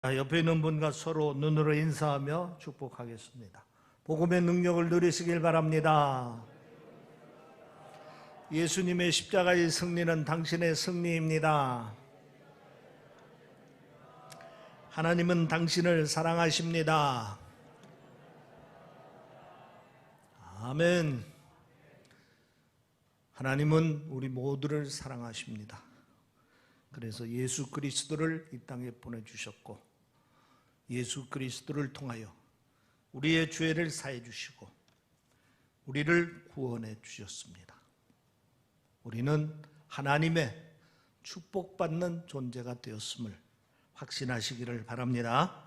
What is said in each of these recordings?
옆에 있는 분과 서로 눈으로 인사하며 축복하겠습니다. 복음의 능력을 누리시길 바랍니다. 예수님의 십자가의 승리는 당신의 승리입니다. 하나님은 당신을 사랑하십니다. 아멘. 하나님은 우리 모두를 사랑하십니다. 그래서 예수 그리스도를 이 땅에 보내주셨고, 예수 그리스도를 통하여 우리의 죄를 사해 주시고 우리를 구원해 주셨습니다. 우리는 하나님의 축복받는 존재가 되었음을 확신하시기를 바랍니다.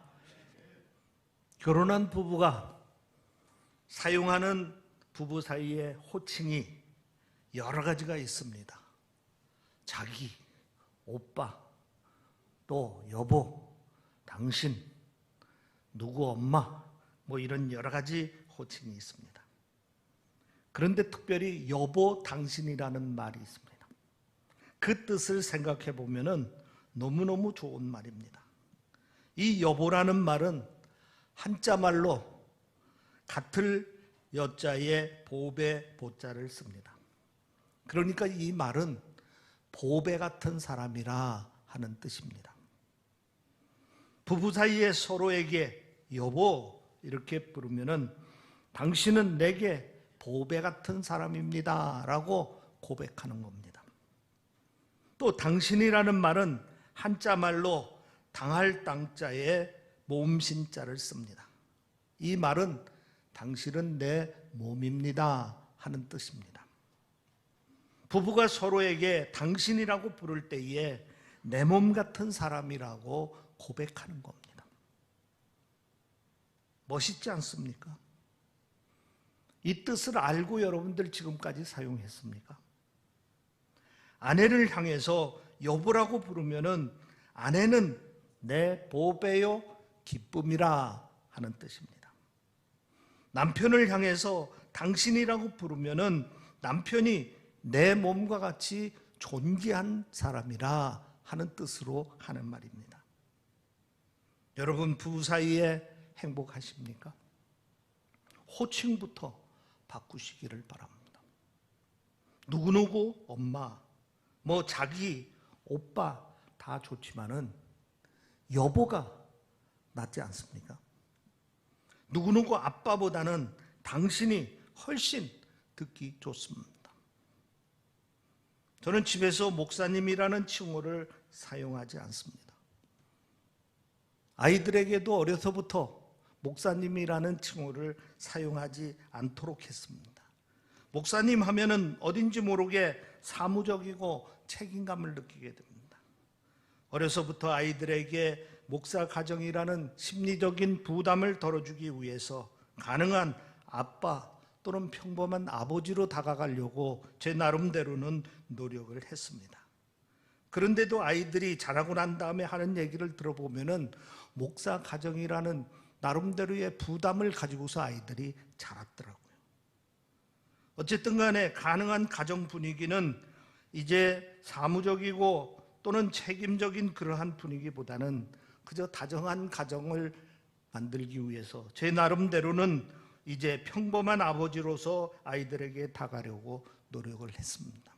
결혼한 부부가 사용하는 부부 사이의 호칭이 여러 가지가 있습니다. 자기, 오빠, 또 여보, 당신, 누구 엄마, 이런 여러 가지 호칭이 있습니다. 그런데 특별히 여보, 당신이라는 말이 있습니다. 그 뜻을 생각해 보면 너무너무 좋은 말입니다. 이 여보라는 말은 한자말로 같을 여자에 보배 보자를 씁니다. 그러니까 이 말은 보배 같은 사람이라 하는 뜻입니다. 부부 사이에 서로에게 여보 이렇게 부르면은 당신은 내게 보배 같은 사람입니다 라고 고백하는 겁니다. 또 당신이라는 말은 한자말로 당할 땅자에 몸신자를 씁니다. 이 말은 당신은 내 몸입니다 하는 뜻입니다. 부부가 서로에게 당신이라고 부를 때에 내 몸 같은 사람이라고 고백하는 겁니다. 멋있지 않습니까? 이 뜻을 알고 여러분들 지금까지 사용했습니까? 아내를 향해서 여보라고 부르면은 아내는 내 보배요 기쁨이라 하는 뜻입니다. 남편을 향해서 당신이라고 부르면은 남편이 내 몸과 같이 존귀한 사람이라 하는 뜻으로 하는 말입니다. 여러분 부부 사이에 행복하십니까? 호칭부터 바꾸시기를 바랍니다. 누구누구 엄마, 자기, 오빠 다 좋지만은 여보가 낫지 않습니까? 누구누구 아빠보다는 당신이 훨씬 듣기 좋습니다. 저는 집에서 목사님이라는 칭호를 사용하지 않습니다. 아이들에게도 어려서부터 목사님이라는 칭호를 사용하지 않도록 했습니다. 목사님 하면은 어딘지 모르게 사무적이고 책임감을 느끼게 됩니다. 어려서부터 아이들에게 목사 가정이라는 심리적인 부담을 덜어주기 위해서 가능한 아빠 또는 평범한 아버지로 다가가려고 제 나름대로는 노력을 했습니다. 그런데도 아이들이 자라고 난 다음에 하는 얘기를 들어보면은 목사 가정이라는 나름대로의 부담을 가지고서 아이들이 자랐더라고요. 어쨌든 간에 가능한 가정 분위기는 이제 사무적이고 또는 책임적인 그러한 분위기보다는 그저 다정한 가정을 만들기 위해서 제 나름대로는 이제 평범한 아버지로서 아이들에게 다가가려고 노력을 했습니다.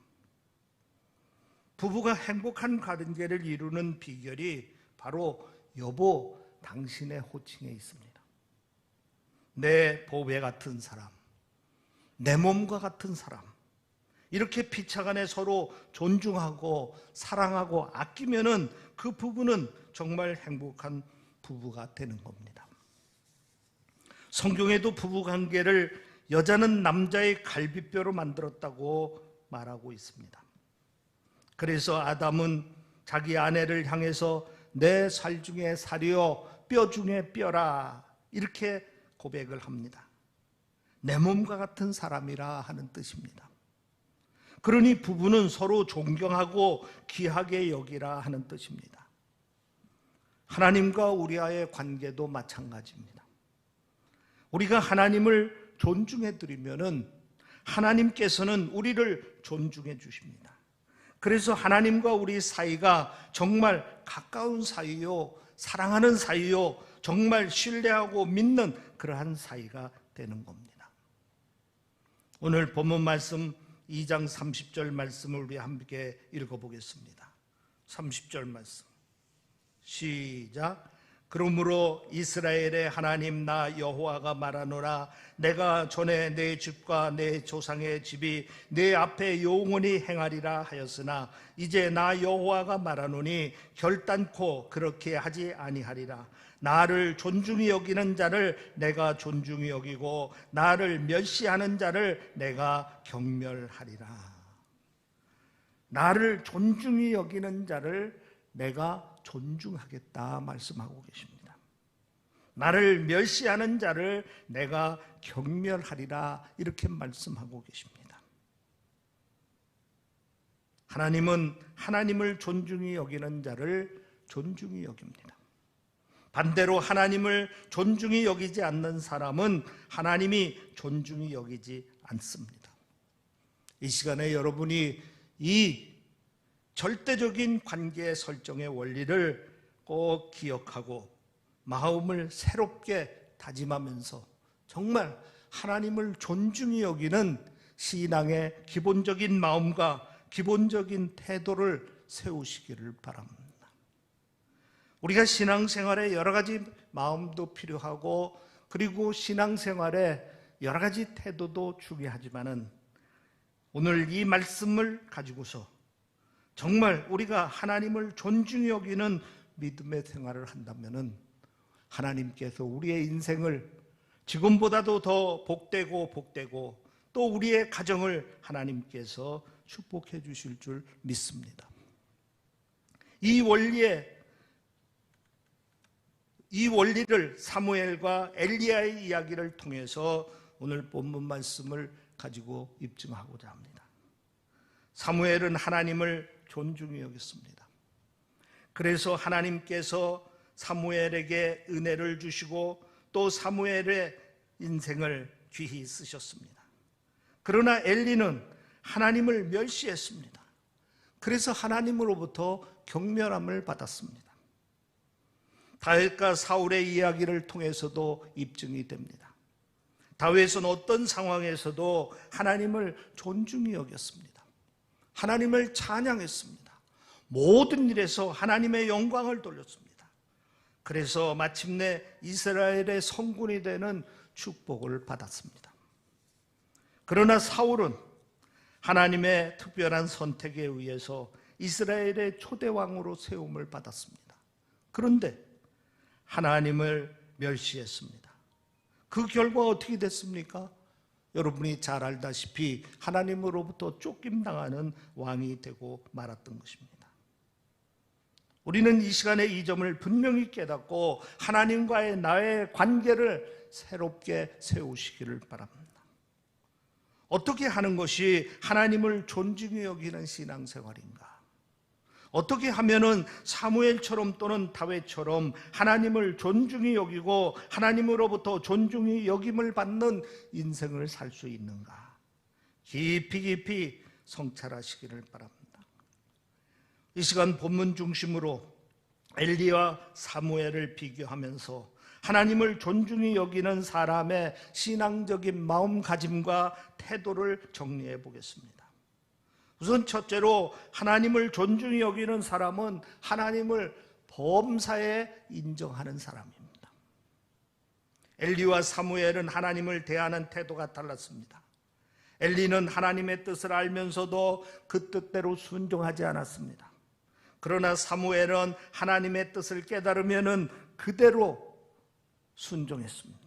부부가 행복한 관계를 이루는 비결이 바로 여보, 당신의 호칭에 있습니다. 내 보배 같은 사람, 내 몸과 같은 사람, 이렇게 피차간에 서로 존중하고 사랑하고 아끼면은 그 부부는 정말 행복한 부부가 되는 겁니다. 성경에도 부부 관계를 여자는 남자의 갈비뼈로 만들었다고 말하고 있습니다. 그래서 아담은 자기 아내를 향해서 내 살 중에 살이요 뼈 중에 뼈라 이렇게 고백을 합니다. 내 몸과 같은 사람이라 하는 뜻입니다. 그러니 부부는 서로 존경하고 귀하게 여기라 하는 뜻입니다. 하나님과 우리와의 관계도 마찬가지입니다. 우리가 하나님을 존중해 드리면은 하나님께서는 우리를 존중해 주십니다. 그래서 하나님과 우리 사이가 정말 가까운 사이요 사랑하는 사이요, 정말 신뢰하고 믿는 그러한 사이가 되는 겁니다. 오늘 본문 말씀 2장 30절 말씀을 우리 함께 읽어보겠습니다. 30절 말씀 시작. 그러므로 이스라엘의 하나님 나 여호와가 말하노라. 내가 전에 내 집과 내 조상의 집이 내 앞에 영원히 행하리라 하였으나 이제 나 여호와가 말하노니 결단코 그렇게 하지 아니하리라. 나를 존중히 여기는 자를 내가 존중히 여기고 나를 멸시하는 자를 내가 경멸하리라. 나를 존중히 여기는 자를 내가 존중하겠다 말씀하고 계십니다. 나를 멸시하는 자를 내가 경멸하리라 이렇게 말씀하고 계십니다. 하나님은 하나님을 존중히 여기는 자를 존중히 여깁니다. 반대로 하나님을 존중히 여기지 않는 사람은 하나님이 존중히 여기지 않습니다. 이 시간에 여러분이 이 절대적인 관계 설정의 원리를 꼭 기억하고 마음을 새롭게 다짐하면서 정말 하나님을 존중히 여기는 신앙의 기본적인 마음과 기본적인 태도를 세우시기를 바랍니다. 우리가 신앙생활에 여러 가지 마음도 필요하고 그리고 신앙생활에 여러 가지 태도도 중요하지만은 오늘 이 말씀을 가지고서 정말 우리가 하나님을 존중히 여기는 믿음의 생활을 한다면은 하나님께서 우리의 인생을 지금보다도 더 복되고 또 우리의 가정을 하나님께서 축복해 주실 줄 믿습니다. 이 원리를 사무엘과 엘리야의 이야기를 통해서 오늘 본문 말씀을 가지고 입증하고자 합니다. 사무엘은 하나님을 존중히 여겼습니다. 그래서 하나님께서 사무엘에게 은혜를 주시고 또 사무엘의 인생을 귀히 쓰셨습니다. 그러나 엘리는 하나님을 멸시했습니다. 그래서 하나님으로부터 경멸함을 받았습니다. 다윗과 사울의 이야기를 통해서도 입증이 됩니다. 다윗은 어떤 상황에서도 하나님을 존중히 여겼습니다. 하나님을 찬양했습니다. 모든 일에서 하나님의 영광을 돌렸습니다. 그래서 마침내 이스라엘의 성군이 되는 축복을 받았습니다. 그러나 사울은 하나님의 특별한 선택에 의해서 이스라엘의 초대왕으로 세움을 받았습니다. 그런데 하나님을 멸시했습니다. 그 결과 어떻게 됐습니까? 여러분이 잘 알다시피 하나님으로부터 쫓김당하는 왕이 되고 말았던 것입니다. 우리는 이 시간에 이 점을 분명히 깨닫고 하나님과의 나의 관계를 새롭게 세우시기를 바랍니다. 어떻게 하는 것이 하나님을 존중히 여기는 신앙생활인가? 어떻게 하면은 사무엘처럼 또는 다윗처럼 하나님을 존중히 여기고 하나님으로부터 존중히 여김을 받는 인생을 살 수 있는가? 깊이 성찰하시기를 바랍니다. 이 시간 본문 중심으로 엘리와 사무엘을 비교하면서 하나님을 존중히 여기는 사람의 신앙적인 마음가짐과 태도를 정리해 보겠습니다. 우선 첫째로 하나님을 존중히 여기는 사람은 하나님을 범사에 인정하는 사람입니다. 엘리와 사무엘은 하나님을 대하는 태도가 달랐습니다. 엘리는 하나님의 뜻을 알면서도 그 뜻대로 순종하지 않았습니다. 그러나 사무엘은 하나님의 뜻을 깨달으면 그대로 순종했습니다.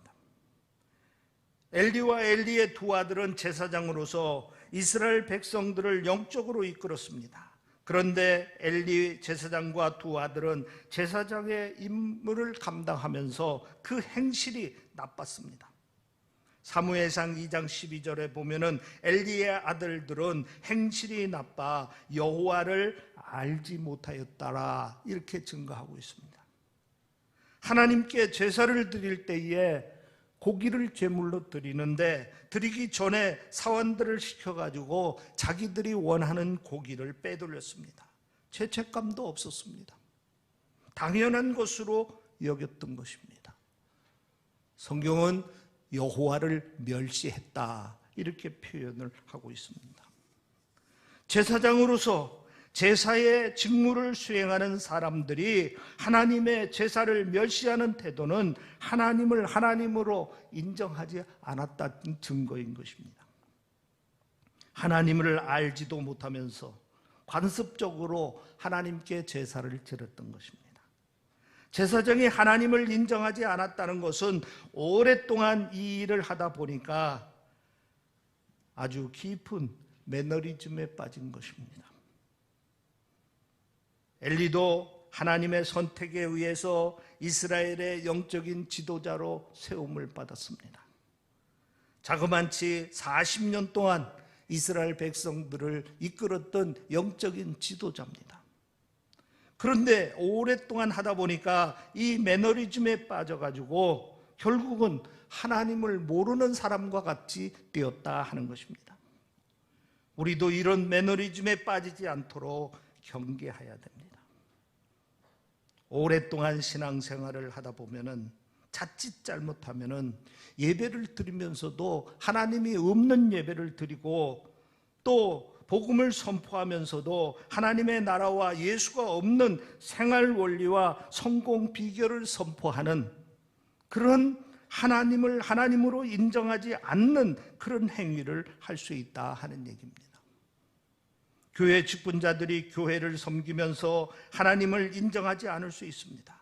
엘리와 엘리의 두 아들은 제사장으로서 이스라엘 백성들을 영적으로 이끌었습니다. 그런데 엘리 제사장과 두 아들은 제사장의 임무를 감당하면서 그 행실이 나빴습니다. 사무엘상 2장 12절에 보면은 엘리의 아들들은 행실이 나빠 여호와를 알지 못하였더라 이렇게 증거하고 있습니다. 하나님께 제사를 드릴 때에 고기를 제물로 드리는데 드리기 전에 사원들을 시켜가지고 자기들이 원하는 고기를 빼돌렸습니다. 죄책감도 없었습니다. 당연한 것으로 여겼던 것입니다. 성경은 여호와를 멸시했다 이렇게 표현을 하고 있습니다. 제사장으로서 제사의 직무를 수행하는 사람들이 하나님의 제사를 멸시하는 태도는 하나님을 하나님으로 인정하지 않았다는 증거인 것입니다. 하나님을 알지도 못하면서 관습적으로 하나님께 제사를 드렸던 것입니다. 제사장이 하나님을 인정하지 않았다는 것은 오랫동안 이 일을 하다 보니까 아주 깊은 매너리즘에 빠진 것입니다. 엘리도 하나님의 선택에 의해서 이스라엘의 영적인 지도자로 세움을 받았습니다. 자그만치 40년 동안 이스라엘 백성들을 이끌었던 영적인 지도자입니다. 그런데 오랫동안 하다 보니까 이 매너리즘에 빠져가지고 결국은 하나님을 모르는 사람과 같이 되었다 하는 것입니다. 우리도 이런 매너리즘에 빠지지 않도록 경계해야 됩니다. 오랫동안 신앙생활을 하다 보면은 자칫 잘못하면은 예배를 드리면서도 하나님이 없는 예배를 드리고 또 복음을 선포하면서도 하나님의 나라와 예수가 없는 생활 원리와 성공 비결을 선포하는 그런 하나님을 하나님으로 인정하지 않는 그런 행위를 할 수 있다 하는 얘기입니다. 교회 직분자들이 교회를 섬기면서 하나님을 인정하지 않을 수 있습니다.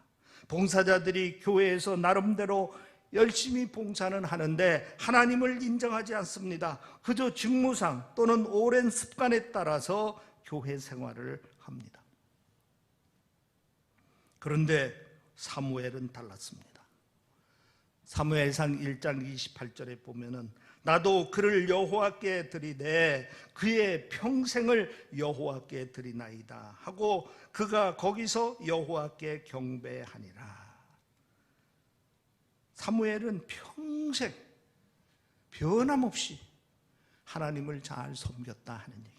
봉사자들이 교회에서 나름대로 열심히 봉사는 하는데 하나님을 인정하지 않습니다. 그저 직무상 또는 오랜 습관에 따라서 교회 생활을 합니다. 그런데 사무엘은 달랐습니다. 사무엘상 1장 28절에 보면은 나도 그를 여호와께 드리되 그의 평생을 여호와께 드리나이다 하고 그가 거기서 여호와께 경배하니라. 사무엘은 평생 변함없이 하나님을 잘 섬겼다 하는 얘기입니다.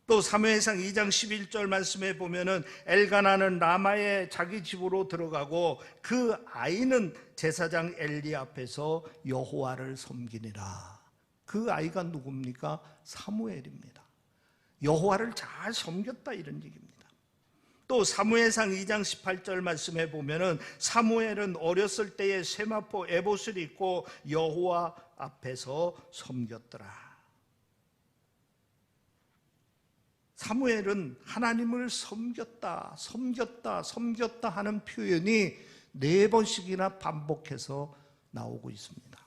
또 사무엘상 2장 11절 말씀에 보면은 엘가나는 라마의 자기 집으로 들어가고 그 아이는 제사장 엘리 앞에서 여호와를 섬기니라. 그 아이가 누굽니까? 사무엘입니다. 여호와를 잘 섬겼다 이런 얘기입니다. 또 사무엘상 2장 18절 말씀에 보면은 사무엘은 어렸을 때에 세마포 에봇을 입고 여호와 앞에서 섬겼더라. 사무엘은 하나님을 섬겼다 하는 표현이 4번씩이나 반복해서 나오고 있습니다.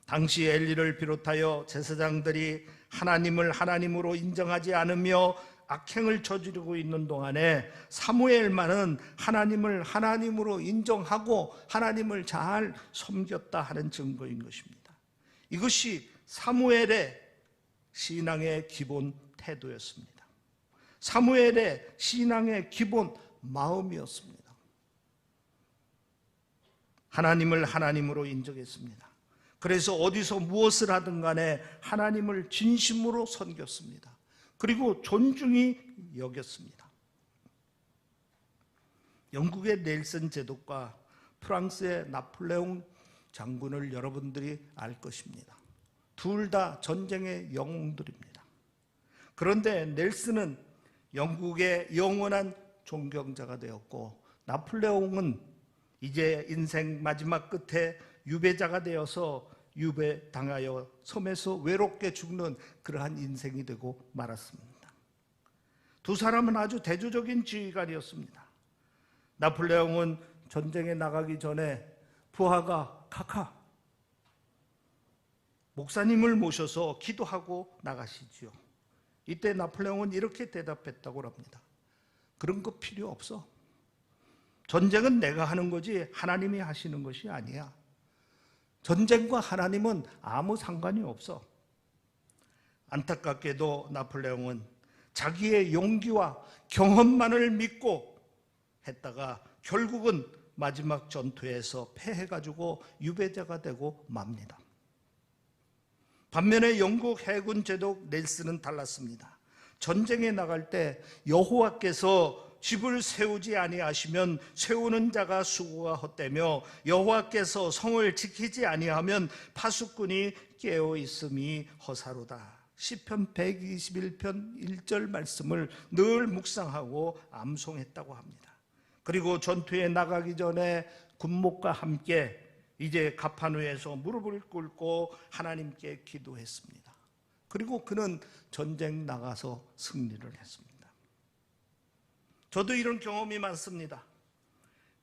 당시 엘리를 비롯하여 제사장들이 하나님을 하나님으로 인정하지 않으며 악행을 저지르고 있는 동안에 사무엘만은 하나님을 하나님으로 인정하고 하나님을 잘 섬겼다 하는 증거인 것입니다. 이것이 사무엘의 신앙의 기본 태도였습니다. 사무엘의 신앙의 기본 마음이었습니다. 하나님을 하나님으로 인정했습니다. 그래서 어디서 무엇을 하든 간에 하나님을 진심으로 섬겼습니다. 그리고 존중히 여겼습니다. 영국의 넬슨 제독과 프랑스의 나폴레옹 장군을 여러분들이 알 것입니다. 둘 다 전쟁의 영웅들입니다. 그런데 넬슨은 영국의 영원한 존경자가 되었고 나폴레옹은 이제 인생 마지막 끝에 유배자가 되어서 유배당하여 섬에서 외롭게 죽는 그러한 인생이 되고 말았습니다. 두 사람은 아주 대조적인 지휘관이었습니다. 나폴레옹은 전쟁에 나가기 전에 부하가 카카 목사님을 모셔서 기도하고 나가시지요. 이때 나폴레옹은 이렇게 대답했다고 합니다. 그런 거 필요 없어. 전쟁은 내가 하는 거지 하나님이 하시는 것이 아니야. 전쟁과 하나님은 아무 상관이 없어. 안타깝게도 나폴레옹은 자기의 용기와 경험만을 믿고 했다가 결국은 마지막 전투에서 패해가지고 유배자가 되고 맙니다. 반면에 영국 해군 제독 넬슨은 달랐습니다. 전쟁에 나갈 때 여호와께서 집을 세우지 아니하시면 세우는 자가 수고가 헛되며 여호와께서 성을 지키지 아니하면 파수꾼이 깨어 있음이 허사로다. 시편 121편 1절 말씀을 늘 묵상하고 암송했다고 합니다. 그리고 전투에 나가기 전에 군목과 함께 이제 가판위에서 무릎을 꿇고 하나님께 기도했습니다. 그리고 그는 전쟁 나가서 승리를 했습니다. 저도 이런 경험이 많습니다.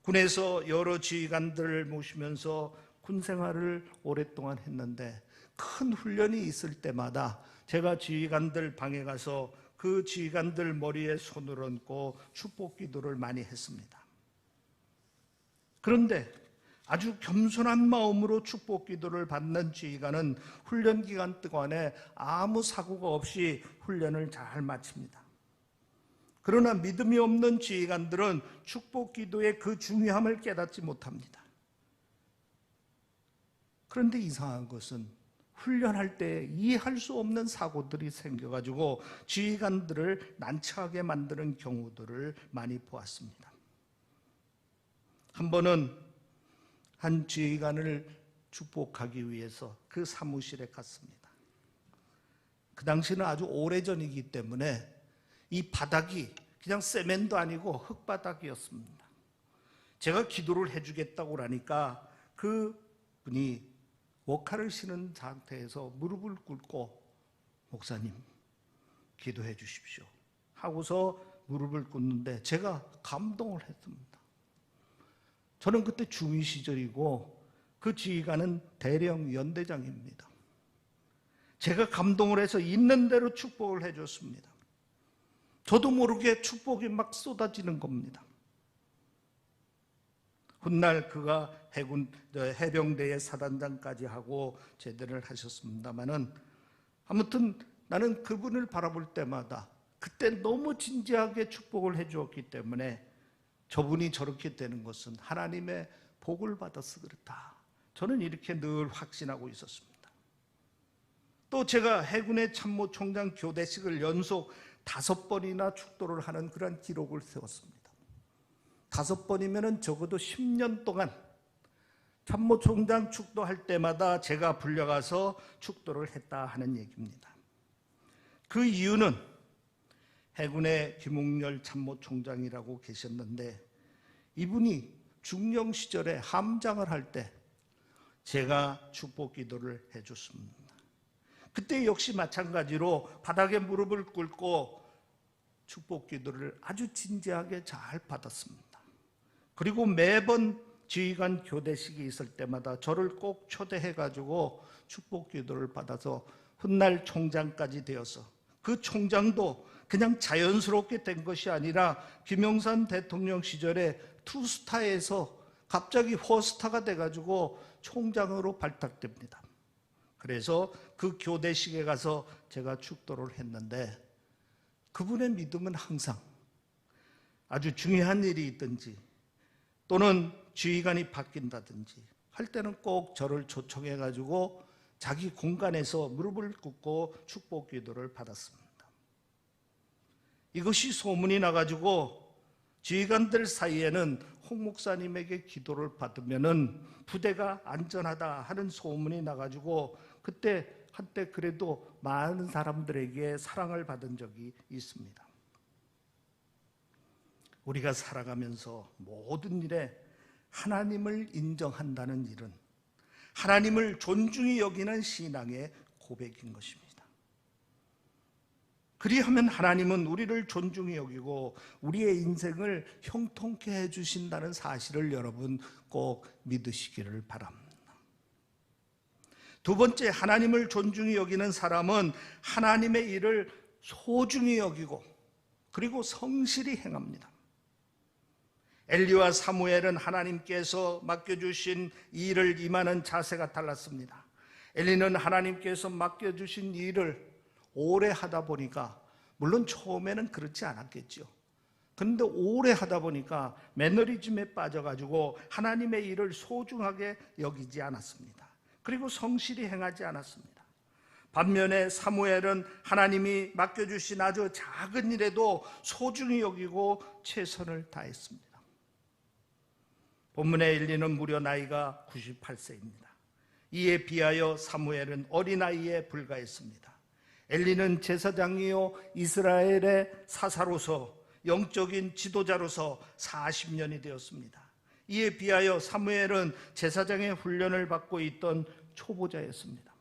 군에서 여러 지휘관들을 모시면서 군 생활을 오랫동안 했는데 큰 훈련이 있을 때마다 제가 지휘관들 방에 가서 그 지휘관들 머리에 손을 얹고 축복 기도를 많이 했습니다. 그런데 아주 겸손한 마음으로 축복 기도를 받는 지휘관은 훈련 기간 동안에 아무 사고가 없이 훈련을 잘 마칩니다. 그러나 믿음이 없는 지휘관들은 축복 기도의 그 중요함을 깨닫지 못합니다. 그런데 이상한 것은 훈련할 때 이해할 수 없는 사고들이 생겨가지고 지휘관들을 난처하게 만드는 경우들을 많이 보았습니다. 한 번은 한 지휘관을 축복하기 위해서 그 사무실에 갔습니다. 그 당시는 아주 오래전이기 때문에 이 바닥이 그냥 세면도 아니고 흙바닥이었습니다. 제가 기도를 해주겠다고 하니까 그 분이 워카를 신은 상태에서 무릎을 꿇고 목사님 기도해 주십시오 하고서 무릎을 꿇는데 제가 감동을 했습니다. 저는 그때 중위 시절이고 그 지휘관은 대령 연대장입니다. 제가 감동을 해서 있는 대로 축복을 해줬습니다. 저도 모르게 축복이 막 쏟아지는 겁니다. 훗날 그가 해병대의 사단장까지 하고 제대를 하셨습니다마는 아무튼 나는 그분을 바라볼 때마다 그때 너무 진지하게 축복을 해주었기 때문에 저분이 저렇게 되는 것은 하나님의 복을 받아서 그렇다. 저는 이렇게 늘 확신하고 있었습니다. 또 제가 해군의 참모총장 교대식을 연속 5번이나 축도를 하는 그런 기록을 세웠습니다. 5번이면 적어도 10년 동안 참모총장 축도할 때마다 제가 불려가서 축도를 했다 하는 얘기입니다. 그 이유는 해군의 김웅열 참모총장이라고 계셨는데 이분이 중령 시절에 함장을 할 때 제가 축복 기도를 해줬습니다. 그때 역시 마찬가지로 바닥에 무릎을 꿇고 축복 기도를 아주 진지하게 잘 받았습니다. 그리고 매번 지휘관 교대식이 있을 때마다 저를 꼭 초대해가지고 축복 기도를 받아서 훗날 총장까지 되어서 그 총장도 그냥 자연스럽게 된 것이 아니라 김영삼 대통령 시절에 투스타에서 갑자기 포스타가 돼가지고 총장으로 발탁됩니다. 그래서 그 교대식에 가서 제가 축도를 했는데 그분의 믿음은 항상 아주 중요한 일이 있든지 또는 지휘관이 바뀐다든지 할 때는 꼭 저를 초청해가지고 자기 공간에서 무릎을 꿇고 축복 기도를 받았습니다. 이것이 소문이 나가지고 지휘관들 사이에는 홍 목사님에게 기도를 받으면은 부대가 안전하다 하는 소문이 나가지고 그때 한때 그래도 많은 사람들에게 사랑을 받은 적이 있습니다. 우리가 살아가면서 모든 일에 하나님을 인정한다는 일은 하나님을 존중히 여기는 신앙의 고백인 것입니다. 그리하면 하나님은 우리를 존중히 여기고 우리의 인생을 형통케 해주신다는 사실을 여러분 꼭 믿으시기를 바랍니다. 두 번째, 하나님을 존중히 여기는 사람은 하나님의 일을 소중히 여기고 그리고 성실히 행합니다. 엘리와 사무엘은 하나님께서 맡겨주신 일을 임하는 자세가 달랐습니다. 엘리는 하나님께서 맡겨주신 일을 오래 하다 보니까 물론 처음에는 그렇지 않았겠죠. 그런데 오래 하다 보니까 매너리즘에 빠져가지고 하나님의 일을 소중하게 여기지 않았습니다. 그리고 성실히 행하지 않았습니다. 반면에 사무엘은 하나님이 맡겨주신 아주 작은 일에도 소중히 여기고 최선을 다했습니다. 본문의 엘리는 무려 나이가 98세입니다. 이에 비하여 사무엘은 어린아이에 불과했습니다. 엘리는 제사장이요 이스라엘의 사사로서 영적인 지도자로서 40년이 되었습니다. 이에 비하여 사무엘은 제사장의 훈련을 받고 있던 초보자였습니다.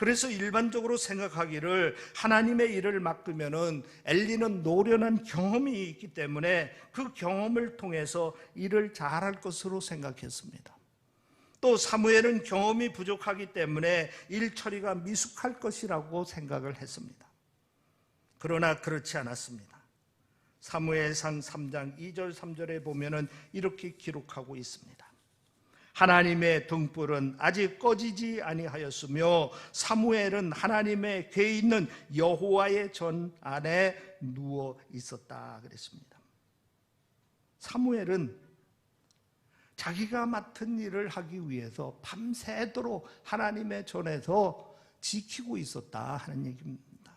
그래서 일반적으로 생각하기를 하나님의 일을 맡으면은 엘리는 노련한 경험이 있기 때문에 그 경험을 통해서 일을 잘할 것으로 생각했습니다. 또 사무엘은 경험이 부족하기 때문에 일 처리가 미숙할 것이라고 생각을 했습니다. 그러나 그렇지 않았습니다. 사무엘상 3장 2절 3절에 보면은 이렇게 기록하고 있습니다. 하나님의 등불은 아직 꺼지지 아니하였으며 사무엘은 하나님의 궤 있는 여호와의 전 안에 누워 있었다 그랬습니다. 사무엘은 자기가 맡은 일을 하기 위해서 밤새도록 하나님의 전에서 지키고 있었다 하는 얘기입니다.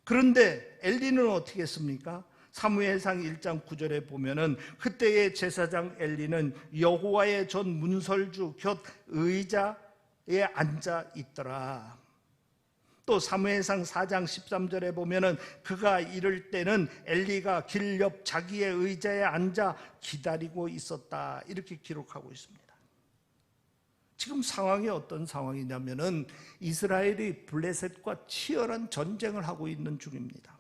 그런데 엘리는 어떻게 했습니까? 사무엘상 1장 9절에 보면은 그때의 제사장 엘리는 여호와의 전 문설주 곁 의자에 앉아 있더라. 또 사무엘상 4장 13절에 보면은 그가 이럴 때는 엘리가 길 옆 자기의 의자에 앉아 기다리고 있었다. 이렇게 기록하고 있습니다. 지금 상황이 어떤 상황이냐면은 이스라엘이 블레셋과 치열한 전쟁을 하고 있는 중입니다.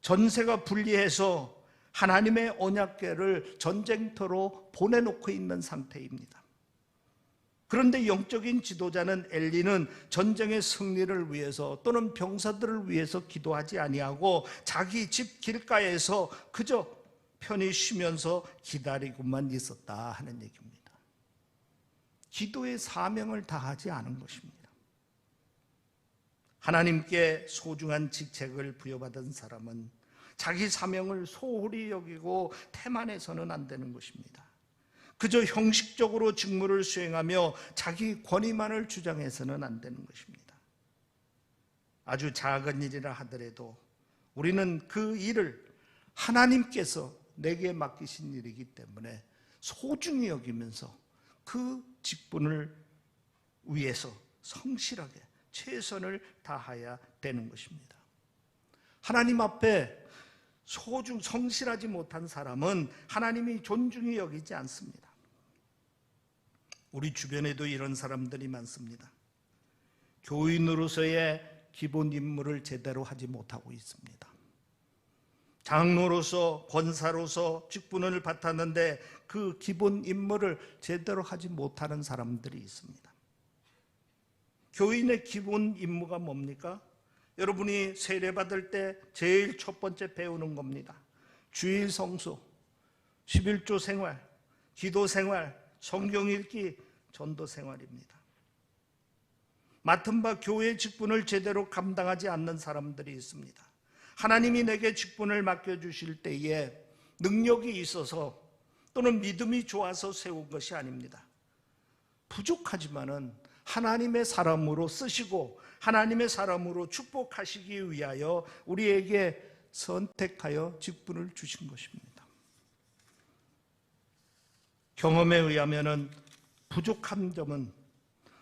전세가 불리해서 하나님의 언약궤를 전쟁터로 보내놓고 있는 상태입니다. 그런데 영적인 지도자는 엘리는 전쟁의 승리를 위해서 또는 병사들을 위해서 기도하지 아니하고 자기 집 길가에서 그저 편히 쉬면서 기다리고만 있었다 하는 얘기입니다. 기도의 사명을 다하지 않은 것입니다. 하나님께 소중한 직책을 부여받은 사람은 자기 사명을 소홀히 여기고 태만해서는 안 되는 것입니다. 그저 형식적으로 직무를 수행하며 자기 권위만을 주장해서는 안 되는 것입니다. 아주 작은 일이라 하더라도 우리는 그 일을 하나님께서 내게 맡기신 일이기 때문에 소중히 여기면서 그 직분을 위해서 성실하게 최선을 다해야 되는 것입니다. 하나님 앞에 성실하지 못한 사람은 하나님이 존중히 여기지 않습니다. 우리 주변에도 이런 사람들이 많습니다. 교인으로서의 기본 임무를 제대로 하지 못하고 있습니다. 장로로서 권사로서 직분을 맡았는데 그 기본 임무를 제대로 하지 못하는 사람들이 있습니다. 교인의 기본 임무가 뭡니까? 여러분이 세례받을 때 제일 첫 번째 배우는 겁니다. 주일 성수, 11조 생활, 기도 생활, 성경 읽기, 전도 생활입니다. 맡은 바 교회 직분을 제대로 감당하지 않는 사람들이 있습니다. 하나님이 내게 직분을 맡겨주실 때에 능력이 있어서 또는 믿음이 좋아서 세운 것이 아닙니다. 부족하지만은 하나님의 사람으로 쓰시고 하나님의 사람으로 축복하시기 위하여 우리에게 선택하여 직분을 주신 것입니다. 경험에 의하면 부족한 점은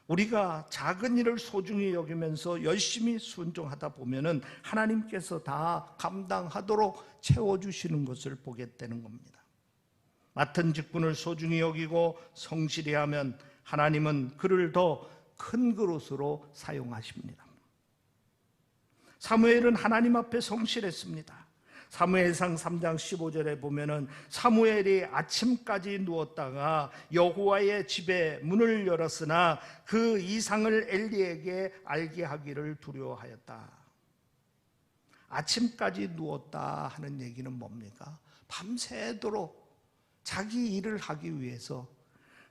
우리가 작은 일을 소중히 여기면서 열심히 순종하다 보면 하나님께서 다 감당하도록 채워주시는 것을 보게 되는 겁니다. 맡은 직분을 소중히 여기고 성실히 하면 하나님은 그를 더 큰 그릇으로 사용하십니다. 사무엘은 하나님 앞에 성실했습니다. 사무엘상 3장 15절에 보면은 사무엘이 아침까지 누웠다가 여호와의 집에 문을 열었으나 그 이상을 엘리에게 알게 하기를 두려워하였다. 아침까지 누웠다 하는 얘기는 뭡니까? 밤새도록 자기 일을 하기 위해서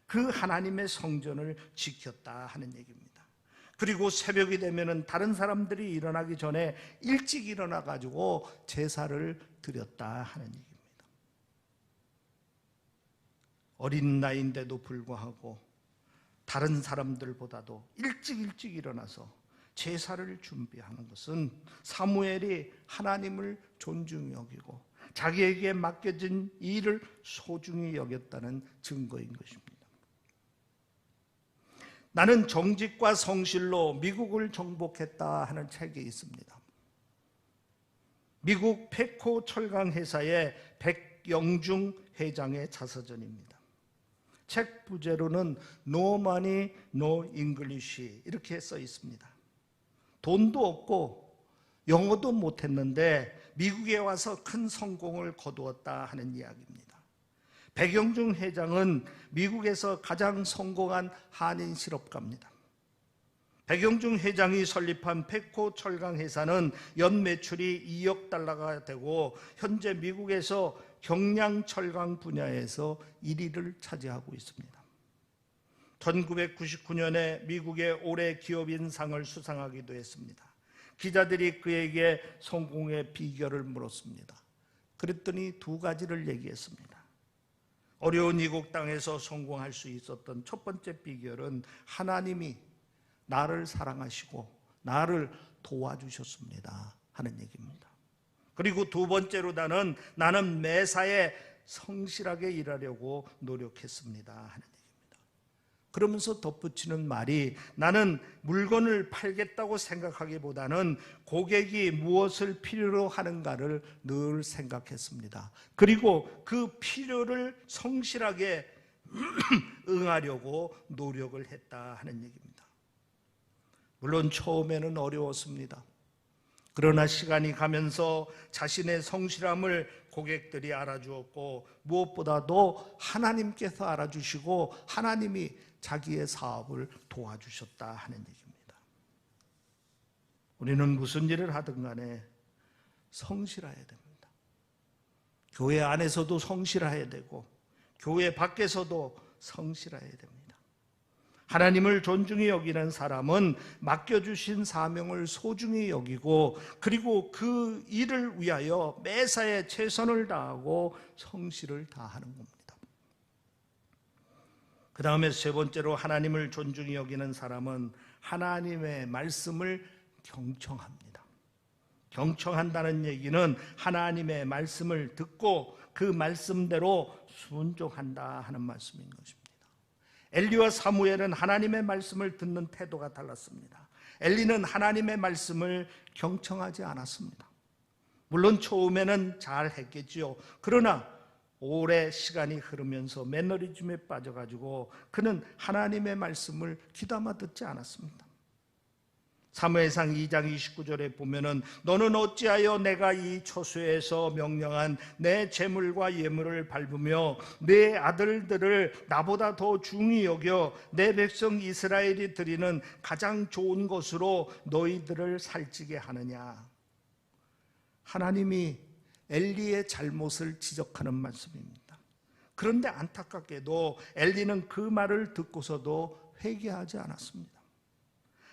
그 하나님의 성전을 지켰다 하는 얘기입니다. 그리고 새벽이 되면은 다른 사람들이 일어나기 전에 일찍 일어나 가지고 제사를 드렸다 하는 얘기입니다. 어린 나이인데도 불구하고 다른 사람들보다도 일찍 일어나서 제사를 준비하는 것은 사무엘이 하나님을 존중히 여기고 자기에게 맡겨진 일을 소중히 여겼다는 증거인 것입니다. 나는 정직과 성실로 미국을 정복했다 하는 책이 있습니다. 미국 페코 철강 회사의 백영중 회장의 자서전입니다. 책 부제로는 No Money, No English 이렇게 써 있습니다. 돈도 없고 영어도 못했는데 미국에 와서 큰 성공을 거두었다 하는 이야기입니다. 백영중 회장은 미국에서 가장 성공한 한인 실업가입니다. 백영중 회장이 설립한 페코 철강 회사는 연 매출이 2억 달러가 되고 현재 미국에서 경량 철강 분야에서 1위를 차지하고 있습니다. 1999년에 미국의 올해 기업인상을 수상하기도 했습니다. 기자들이 그에게 성공의 비결을 물었습니다. 그랬더니 두 가지를 얘기했습니다. 어려운 이국 땅에서 성공할 수 있었던 첫 번째 비결은 하나님이 나를 사랑하시고 나를 도와주셨습니다 하는 얘기입니다. 그리고 두 번째로 나는 매사에 성실하게 일하려고 노력했습니다 하는 얘기입니다. 그러면서 덧붙이는 말이 나는 물건을 팔겠다고 생각하기보다는 고객이 무엇을 필요로 하는가를 늘 생각했습니다. 그리고 그 필요를 성실하게 응하려고 노력을 했다 하는 얘기입니다. 물론 처음에는 어려웠습니다. 그러나 시간이 가면서 자신의 성실함을 고객들이 알아주었고 무엇보다도 하나님께서 알아주시고 하나님이 자기의 사업을 도와주셨다 하는 얘기입니다. 우리는 무슨 일을 하든 간에 성실해야 됩니다. 교회 안에서도 성실해야 되고 교회 밖에서도 성실해야 됩니다. 하나님을 존중히 여기는 사람은 맡겨주신 사명을 소중히 여기고 그리고 그 일을 위하여 매사에 최선을 다하고 성실을 다하는 겁니다. 그 다음에 세 번째로 하나님을 존중히 여기는 사람은 하나님의 말씀을 경청합니다. 경청한다는 얘기는 하나님의 말씀을 듣고 그 말씀대로 순종한다 하는 말씀인 것입니다. 엘리와 사무엘은 하나님의 말씀을 듣는 태도가 달랐습니다. 엘리는 하나님의 말씀을 경청하지 않았습니다. 물론 처음에는 잘 했겠지요. 그러나 오래 시간이 흐르면서 매너리즘에 빠져가지고 그는 하나님의 말씀을 귀담아 듣지 않았습니다. 사무엘상 2장 29절에 보면은 너는 어찌하여 내가 이 초소에서 명령한 내 재물과 예물을 밟으며 내 아들들을 나보다 더 중히 여겨 내 백성 이스라엘이 드리는 가장 좋은 것으로 너희들을 살찌게 하느냐. 하나님이 엘리의 잘못을 지적하는 말씀입니다. 그런데 안타깝게도 엘리는 그 말을 듣고서도 회개하지 않았습니다.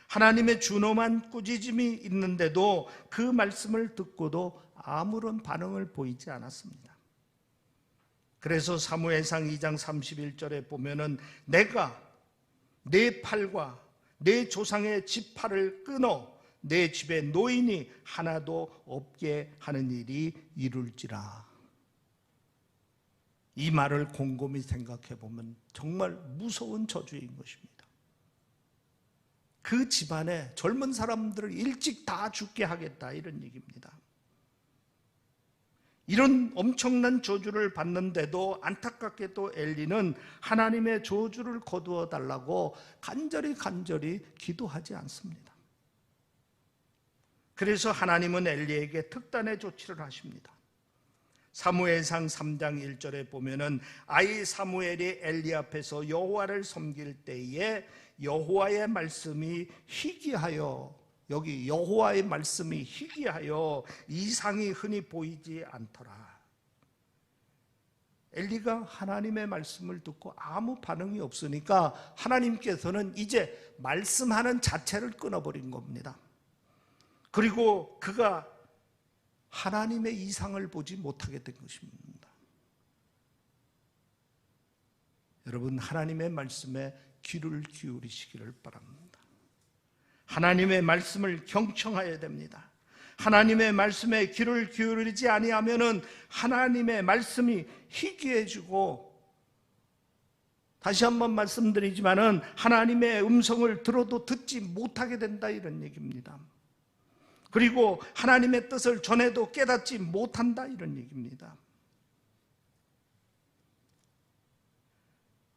하나님의 준엄한 꾸짖음이 있는데도 그 말씀을 듣고도 아무런 반응을 보이지 않았습니다. 그래서 사무엘상 2장 31절에 보면은 내가 내 팔과 내 조상의 지팔을 끊어 내 집에 노인이 하나도 없게 하는 일이 이룰지라. 이 말을 곰곰이 생각해 보면 정말 무서운 저주인 것입니다. 그 집안에 젊은 사람들을 일찍 다 죽게 하겠다 이런 얘기입니다. 이런 엄청난 저주를 받는데도 안타깝게도 엘리는 하나님의 저주를 거두어 달라고 간절히 기도하지 않습니다. 그래서 하나님은 엘리에게 특단의 조치를 하십니다. 사무엘상 3장 1절에 보면은 아이 사무엘이 엘리 앞에서 여호와를 섬길 때에 여호와의 말씀이 희귀하여, 여기 여호와의 말씀이 희귀하여 이상이 흔히 보이지 않더라. 엘리가 하나님의 말씀을 듣고 아무 반응이 없으니까 하나님께서는 이제 말씀하는 자체를 끊어버린 겁니다. 그리고 그가 하나님의 이상을 보지 못하게 된 것입니다. 여러분, 하나님의 말씀에 귀를 기울이시기를 바랍니다. 하나님의 말씀을 경청해야 됩니다. 하나님의 말씀에 귀를 기울이지 아니하면은 하나님의 말씀이 희귀해지고, 다시 한번 말씀드리지만은 하나님의 음성을 들어도 듣지 못하게 된다, 이런 얘기입니다. 그리고 하나님의 뜻을 전해도 깨닫지 못한다, 이런 얘기입니다.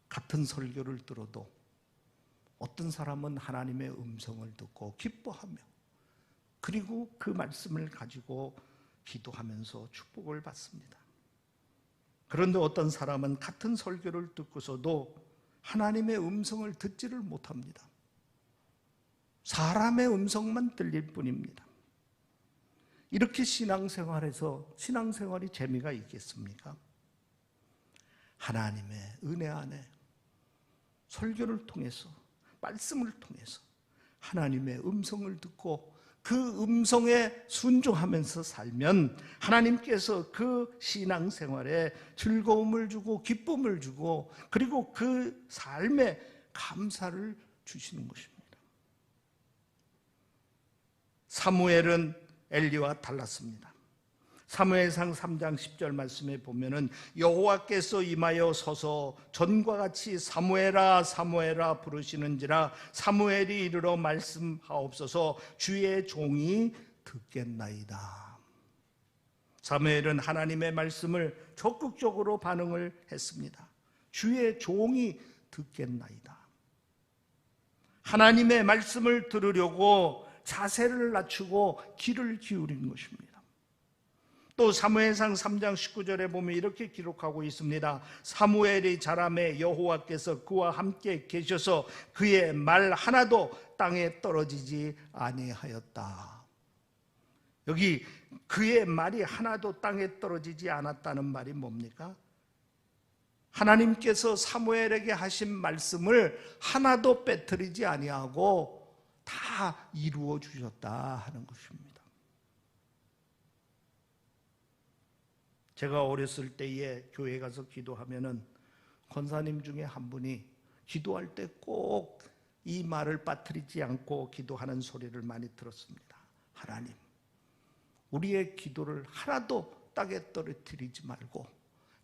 같은 설교를 들어도 어떤 사람은 하나님의 음성을 듣고 기뻐하며, 그리고 그 말씀을 가지고 기도하면서 축복을 받습니다. 그런데 어떤 사람은 같은 설교를 듣고서도 하나님의 음성을 듣지를 못합니다. 사람의 음성만 들릴 뿐입니다. 이렇게 신앙생활에서 신앙생활이 재미가 있겠습니까? 하나님의 은혜 안에 설교를 통해서, 말씀을 통해서 하나님의 음성을 듣고 그 음성에 순종하면서 살면 하나님께서 그 신앙생활에 즐거움을 주고 기쁨을 주고, 그리고 그 삶에 감사를 주시는 것입니다. 사무엘은 엘리와 달랐습니다. 사무엘상 3장 10절 말씀에 보면은 여호와께서 임하여 서서 전과 같이 사무엘아 사무엘아 부르시는지라 사무엘이 이르러 말씀하옵소서 주의 종이 듣겠나이다. 사무엘은 하나님의 말씀을 적극적으로 반응을 했습니다. 주의 종이 듣겠나이다. 하나님의 말씀을 들으려고 자세를 낮추고 귀를 기울인 것입니다. 또 사무엘상 3장 19절에 보면 이렇게 기록하고 있습니다. 사무엘이 자라매 여호와께서 그와 함께 계셔서 그의 말 하나도 땅에 떨어지지 아니하였다. 여기 그의 말이 하나도 땅에 떨어지지 않았다는 말이 뭡니까? 하나님께서 사무엘에게 하신 말씀을 하나도 빼뜨리지 아니하고 다 이루어 주셨다 하는 것입니다. 제가 어렸을 때에 교회 가서 기도하면은 권사님 중에 한 분이 기도할 때 꼭 이 말을 빠뜨리지 않고 기도하는 소리를 많이 들었습니다. 하나님, 우리의 기도를 하나도 땅에 떨어뜨리지 말고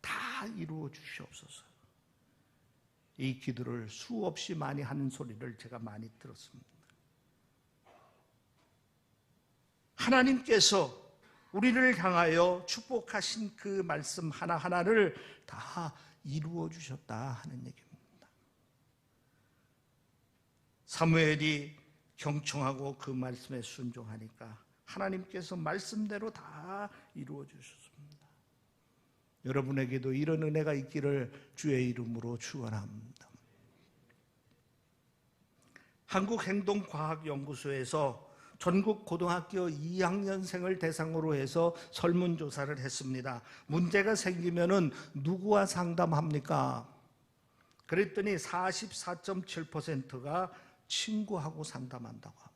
다 이루어 주시옵소서. 이 기도를 수없이 많이 하는 소리를 제가 많이 들었습니다. 하나님께서 우리를 향하여 축복하신 그 말씀 하나하나를 다 이루어 주셨다 하는 얘기입니다. 사무엘이 경청하고 그 말씀에 순종하니까 하나님께서 말씀대로 다 이루어 주셨습니다. 여러분에게도 이런 은혜가 있기를 주의 이름으로 축원합니다. 한국행동과학연구소에서 전국 고등학교 2학년생을 대상으로 해서 설문조사를 했습니다. 문제가 생기면은 누구와 상담합니까? 그랬더니 44.7%가 친구하고 상담한다고 합니다.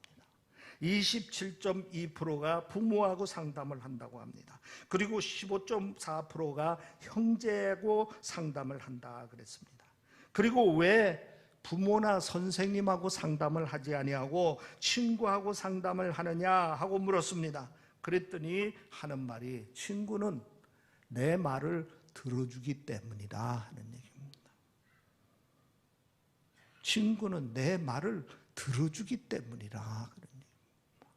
27.2%가 부모하고 상담을 한다고 합니다. 그리고 15.4%가 형제하고 상담을 한다 그랬습니다. 그리고 왜 부모나 선생님하고 상담을 하지 아니하고 친구하고 상담을 하느냐 하고 물었습니다. 그랬더니 하는 말이 친구는 내 말을 들어주기 때문이다 하는 얘기입니다. 친구는 내 말을 들어주기 때문이라 그런 얘기입니다.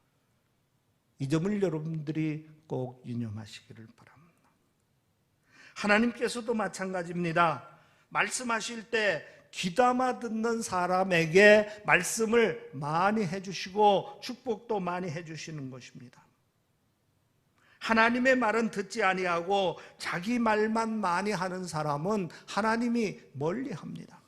이 점을 여러분들이 꼭 유념하시기를 바랍니다. 하나님께서도 마찬가지입니다. 말씀하실 때 귀담아 듣는 사람에게 말씀을 많이 해주시고 축복도 많이 해주시는 것입니다. 하나님의 말은 듣지 아니하고 자기 말만 많이 하는 사람은 하나님이 멀리합니다.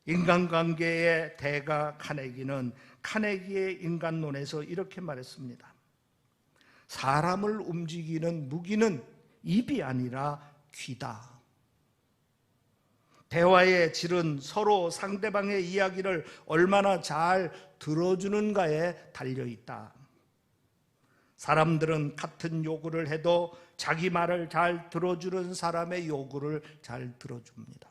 인간관계의 대가 카네기는 카네기의 인간론에서 이렇게 말했습니다. 사람을 움직이는 무기는 입이 아니라 귀다. 대화의 질은 서로 상대방의 이야기를 얼마나 잘 들어주는가에 달려있다. 사람들은 같은 요구를 해도 자기 말을 잘 들어주는 사람의 요구를 잘 들어줍니다.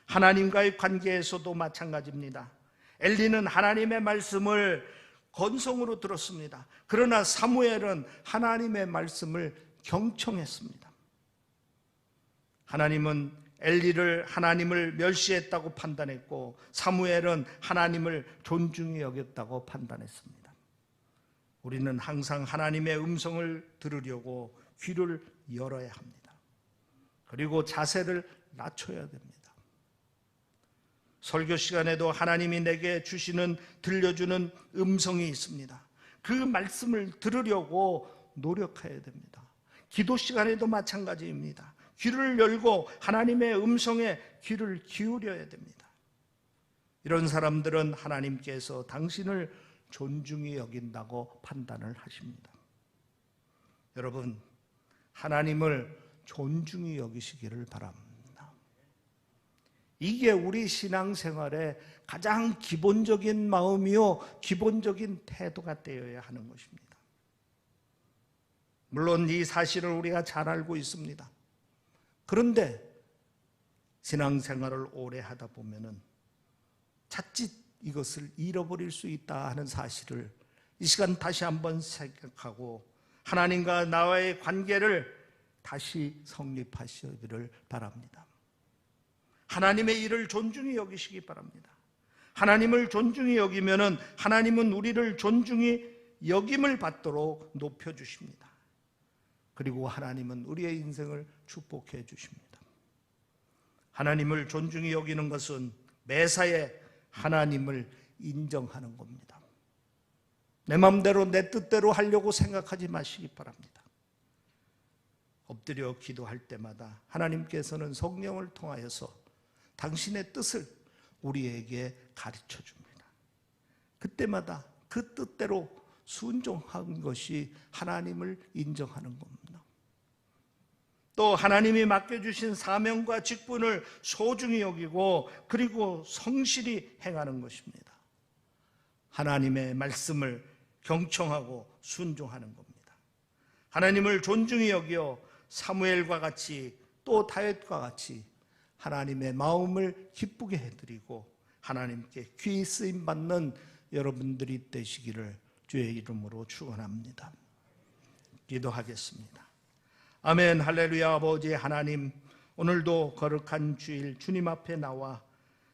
하나님과의 관계에서도 마찬가지입니다. 엘리는 하나님의 말씀을 건성으로 들었습니다. 그러나 사무엘은 하나님의 말씀을 경청했습니다. 하나님은 엘리를 하나님을 멸시했다고 판단했고, 사무엘은 하나님을 존중히 여겼다고 판단했습니다. 우리는 항상 하나님의 음성을 들으려고 귀를 열어야 합니다. 그리고 자세를 낮춰야 됩니다. 설교 시간에도 하나님이 내게 주시는, 들려주는 음성이 있습니다. 그 말씀을 들으려고 노력해야 됩니다. 기도 시간에도 마찬가지입니다. 귀를 열고 하나님의 음성에 귀를 기울여야 됩니다. 이런 사람들은 하나님께서 당신을 존중히 여긴다고 판단을 하십니다. 여러분, 하나님을 존중히 여기시기를 바랍니다. 이게 우리 신앙생활의 가장 기본적인 마음이요, 기본적인 태도가 되어야 하는 것입니다. 물론 이 사실을 우리가 잘 알고 있습니다. 그런데 신앙생활을 오래 하다 보면은 자칫 이것을 잃어버릴 수 있다 하는 사실을 이 시간 다시 한번 생각하고 하나님과 나와의 관계를 다시 성립하시기를 바랍니다. 하나님의 일을 존중히 여기시기 바랍니다. 하나님을 존중히 여기면은 하나님은 우리를 존중히 여김을 받도록 높여주십니다. 그리고 하나님은 우리의 인생을 축복해 주십니다. 하나님을 존중히 여기는 것은 매사에 하나님을 인정하는 겁니다. 내 마음대로 내 뜻대로 하려고 생각하지 마시기 바랍니다. 엎드려 기도할 때마다 하나님께서는 성령을 통하여서 당신의 뜻을 우리에게 가르쳐 줍니다. 그때마다 그 뜻대로 순종한 것이 하나님을 인정하는 겁니다. 또 하나님이 맡겨주신 사명과 직분을 소중히 여기고 그리고 성실히 행하는 것입니다. 하나님의 말씀을 경청하고 순종하는 겁니다. 하나님을 존중히 여겨 사무엘과 같이 또 다윗과 같이 하나님의 마음을 기쁘게 해드리고 하나님께 귀 쓰임 받는 여러분들이 되시기를 주의 이름으로 축원합니다. 기도하겠습니다. 아멘. 할렐루야. 아버지 하나님, 오늘도 거룩한 주일 주님 앞에 나와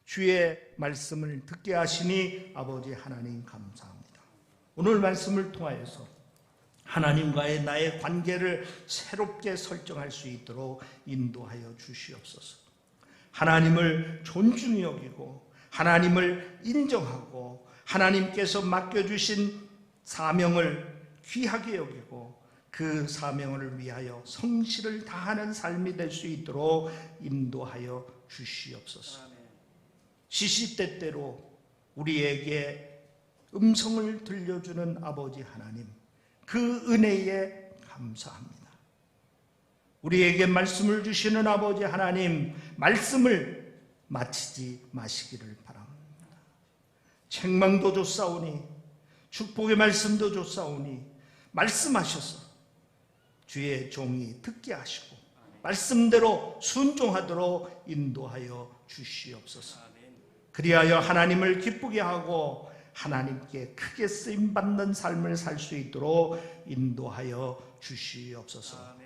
주의 말씀을 듣게 하시니 아버지 하나님 감사합니다. 오늘 말씀을 통하여서 하나님과의 나의 관계를 새롭게 설정할 수 있도록 인도하여 주시옵소서. 하나님을 존중히 여기고 하나님을 인정하고 하나님께서 맡겨주신 사명을 귀하게 여기고 그 사명을 위하여 성실을 다하는 삶이 될 수 있도록 인도하여 주시옵소서. 시시때때로 우리에게 음성을 들려주는 아버지 하나님, 그 은혜에 감사합니다. 우리에게 말씀을 주시는 아버지 하나님, 말씀을 마치지 마시기를 바랍니다. 책망도 줬사오니 축복의 말씀도 줬사오니 말씀하셔서 주의 종이 듣게 하시고 말씀대로 순종하도록 인도하여 주시옵소서. 그리하여 하나님을 기쁘게 하고 하나님께 크게 쓰임받는 삶을 살 수 있도록 인도하여 주시옵소서.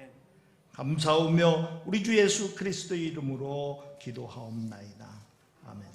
감사하며 우리 주 예수 그리스도의 이름으로 기도하옵나이다. 아멘.